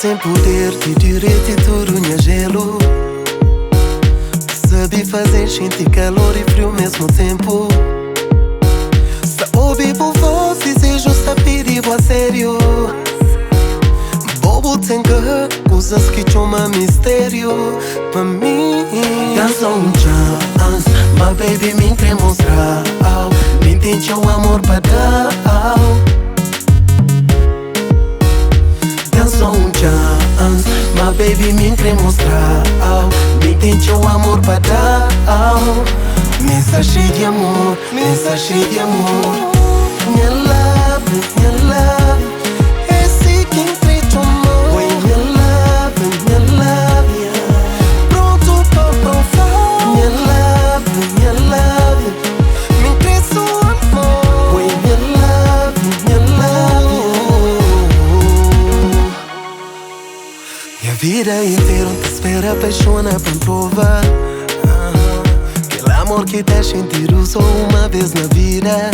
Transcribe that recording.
tem poder de direito e tudo minha gelo. Sabe fazer sentir calor e frio ao mesmo tempo. Se ouvi por voz e seja justa perigo a sério. Bobo tem que coisas que chama mistério pra mim. Dança chance, my baby me quer mostrar. Me tem seu amor pra dar. Dança chance, my baby me quer mostrar. Me tem seu amor pra dar. Mensagem de amor, mensagem de amor. Minha love, minha love. Esse que entrei amor. Oi, minha love, minha love. Pronto pra provar. Minha love. Me cresce o amor. Oi, minha love, minha love. Minha vida inteira te espera, apaixona pra provar. Aquele amor que te sentir só uma vez na vida.